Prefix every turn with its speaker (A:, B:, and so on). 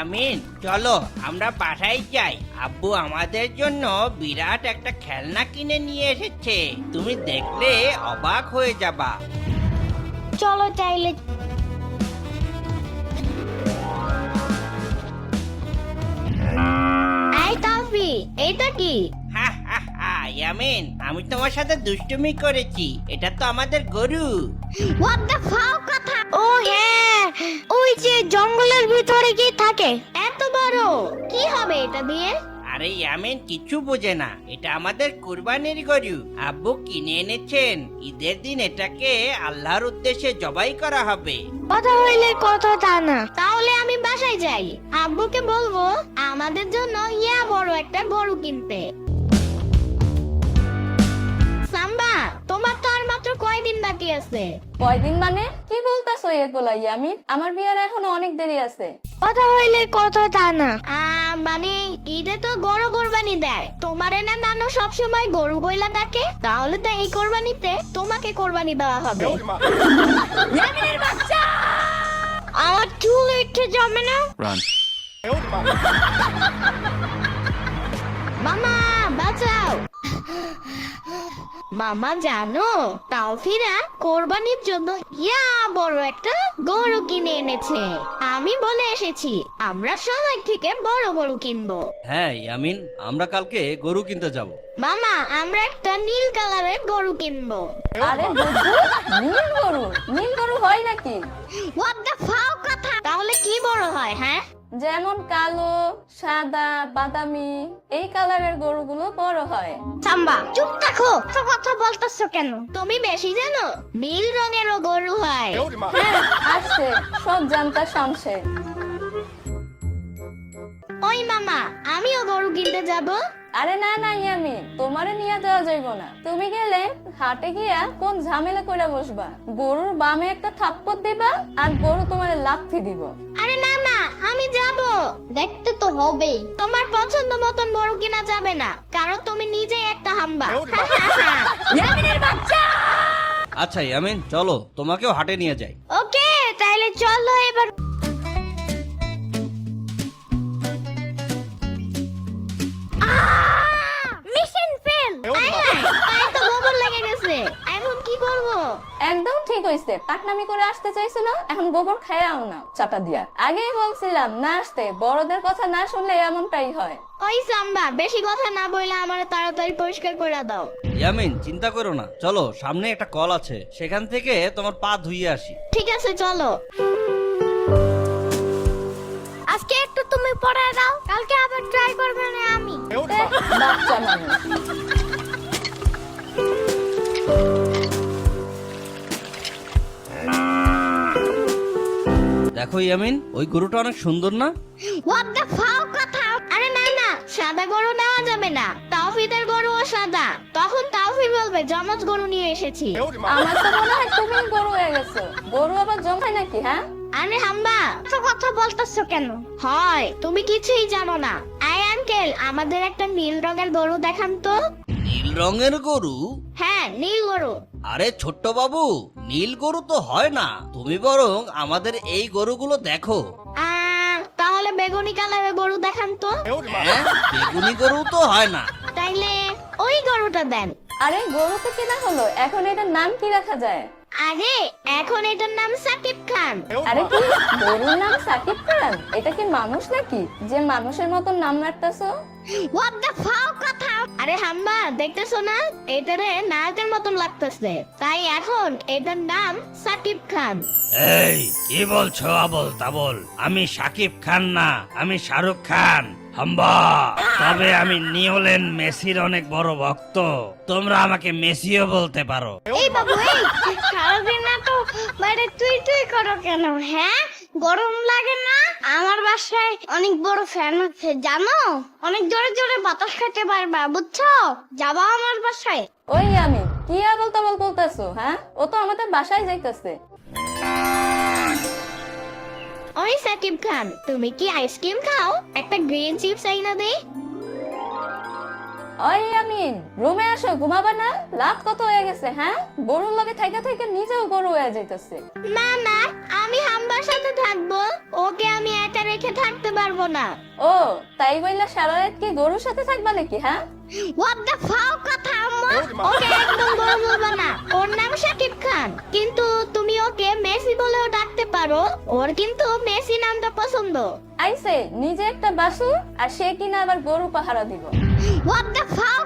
A: ইয়ামিন, চলো আমরা বাসায় যাই। আব্বু আমাদের জন্য বিরাট একটা খেলনা কিনে নিয়ে এসেছে, তুমি দেখলে অবাক হয়ে যাবা।
B: চলো চাইলে। এই তাফি, এটা কি?
A: হা হা হা, ইয়ামিন, আমি তোমার সাথে দুষ্টুমি করেছি, এটা তো আমাদের গরু।
B: হোয়াট দ্য ফাও কথা। ও হ্যাঁ, ওই যে জঙ্গলের ভিতরে কি থাকে এত বড়, কি হবে এটা দিয়ে?
A: আরে ইয়ামিন কিছু বোঝে না, এটা আমাদের কুরবানির গরু, আব্বু কিনে এনেছেন। ঈদের দিন এটাকে আল্লাহর উদ্দেশ্যে জবাই করা হবে।
B: কথা হইলে কথা তা না। তাহলে আমি বাসায় যাই, আব্বুকে বলবো আমাদের জন্য বড় একটা গরু কিনতে। সাম্বা, তোমার তো আর মাত্র কয়দিন বাকি আছে।
C: কয়দিন মানে কি বলতাছো এগুলা ইয়ামিন? আমার বিয়ের এখনো অনেক দেরি আছে।
B: কথা হইলে কথা তা না। মানে ঈদে তো গরু কোরবানি দেয়, তোমার না নানু সবসময় গরু বইলা থাকে, তাহলে তো এই কোরবানিতে তোমাকে কোরবানি দেওয়া হবে। ইয়ামিনের বাচ্চা, আমার চুল একটু জমে না। মামা বাঁচাও। মামা জানো, তাওফিরা কোরবানির জন্য বড় একটা গরু কিনে এনেছে। আমি বলে এসেছি আমরা সবাই থেকে বড় গরু কিনবো।
D: হ্যাঁ ইয়ামিন, আমরা কালকে গরু কিনতে যাব।
B: মামা আমরা একটা নীল কালারের গরু কিনবো।
C: আরে বুদ্ধু, নীল গরু? নীল গরু হয় নাকি?
B: হোয়াট দ্য ফাও কথা। তাহলে কি বড় হয়? হ্যাঁ,
C: যেমন কালো, সাদা, বাদামি এই কালারের গরুগুলো বড় হয়।
B: সাম্বা চুপ থাকো, তো কথা বলতেছো কেন? তুমি বেশি জানো, নীল রঙেরও গরু হয়।
C: হ্যাঁ আসছে, সব জানতা শামসে।
B: ওই মামা, আমিও গরু কিনতে যাব।
C: আরে না না ইয়ামিন, তোমারে নিয়ে যাওয়া যাইব না। তুমি গেলে হাটে গিয়া কোন ঝামেলা করে বসবা, গরুর বামে একটা থাপ্পড় দিবা আর গরু তোমারে লাথি দিব।
B: আরে না না, আমি যাব। দেখতে তো হবেই, তোমার পছন্দ মতন গরু কিনা যাবে না, কারণ তুমি নিজেই একটা হাম্বা। ইয়ামিনের বাচ্চা।
D: আচ্ছা ইয়ামিন, চলো তোমাকেও হাটে নিয়ে যাই।
B: ওকে, তাইলে চলো এবার। Mission fail. পায়ে তো গোবর লেগে গেছে, এখন কি করব?
C: একদম ঠিক হইছে, পাকনামি করে আসতে চাইছিল, এখন গোবর খায়াও না চাটা দিয়া। আগেই বলছিলাম না আসতে, বড়দের কথা না শুনলে এমনটাই হয়।
B: ওই সাম্বা, বেশি কথা না বইলে আমারে তাড়াতাড়ি পরিষ্কার করে দাও।
D: ইয়ামিন চিন্তা করো না, চলো সামনে একটা কল আছে, সেখান থেকে তোমার পা ধুইয়ে আসি।
B: ঠিক আছে চলো। আজকে একটু তুমি পড়ে দাও, কালকে আবার ট্রাই করবে না আমি।
C: বাচ্চা মানুষ।
D: দেখো ইয়ামিন, ওই গরুটা অনেক সুন্দর না?
B: হোয়াট দ্য ফাও কথা। আরে না না, সাদা গরু নেওয়া যাবে না, তাওফিদের গরুও সাদা, তখন তাওফি বলবে জমজ গরু নিয়ে এসেছি।
C: আমার তো মনে হয় তুমি গরু হয়ে গেছো। গরু আবার জমায় নাকি? হ্যাঁ
B: আরে হাম্বা, তো কথা বলতেছো কেন? হয় তুমি কিছুই জানো না। আই আঙ্কেল, আমাদের একটা নীল রঙের গরু দেখান তো।
D: নীল রঙের গরু?
B: হ্যাঁ, নীল গরু।
D: আরে ছোট্ট বাবু, নীল গরু তো হয় না, তুমি বরং আমাদের এই গরুগুলো দেখো।
B: তাহলে বেগুনি কালারের গরু দেখান তো।
D: হ্যাঁ, বেগুনি গরু তো হয় না।
B: তাইলে ওই গরুটা দেন।
C: আরে গরু তো কিনা হলো, এখন এটার নাম কি রাখা যায়?
B: আরে এখন এটার নাম সাকিব খান।
C: আরে কি, গরুর নাম সাকিব খান? এটা কি মানুষ নাকি যে মানুষের মতন নাম রাখতেছো?
B: হোয়াট দ্য ফাও কথা। আরে হাম্বা, দেখতেছো না এটারে নায়কের মতন লাগতেছে, তাই এখন এটার নাম সাকিব খান।
A: এই কি বলছো আবল তাবল? আমি সাকিব খান না, আমি শাহরুখ খান। হাম্বা, তবে আমি নিওলেন মেসির অনেক বড় ভক্ত, তোমরা আমাকে মেসিও বলতে পারো।
B: এই বাবু, এই সারাদিন না তো বাইরে তুই তুই করো কেন? হ্যাঁ, গরম লাগে না? আমার বাসায় অনেক বড় ফ্যান আছে জানো, অনেক জোরে জোরে বাতাস খেতে পারবা, বুঝছো? যাবা আমার বাসায়?
C: ওই আমি কি আবল তাবল বলতেছো? হ্যাঁ, ও তো আমাদের বাসায় যাইতেছে।
B: ওই সাকিব খান, তুমি কি আইসক্রিম খাও? একটা গ্রিন চিপস আইনা দে।
C: ওই আমিন, রুমে আসো, ঘুমাবা না? রাত কত হয়ে গেছে? হ্যাঁ, গরুর লগে থাইকা থাইকা নিজেও গরু হয়ে যাইতেছে।
B: না না, আমি হাম্বার সাথে থাকবো, ওকে আমি একা রেখে রেখে থাকতে পারবো না।
C: ও তাই বললা সারা রাত কি গরুর সাথে থাকবা নাকি? হ্যাঁ,
B: হোয়াট দ্য ফাও কথা আম্মা, ওকে একদম গরু বলবা না। ওর নাম শাকিব খান, কিন্তু তুমি ওকে মেসি বলেও ডাকতে পারো। ওর কিন্তু মেসি নামটা পছন্দ।
C: আইসে নিজে একটা বাসু আর সে কিনা আবার গরু পাহারা দিব।
B: হোয়াট দ্য ফাও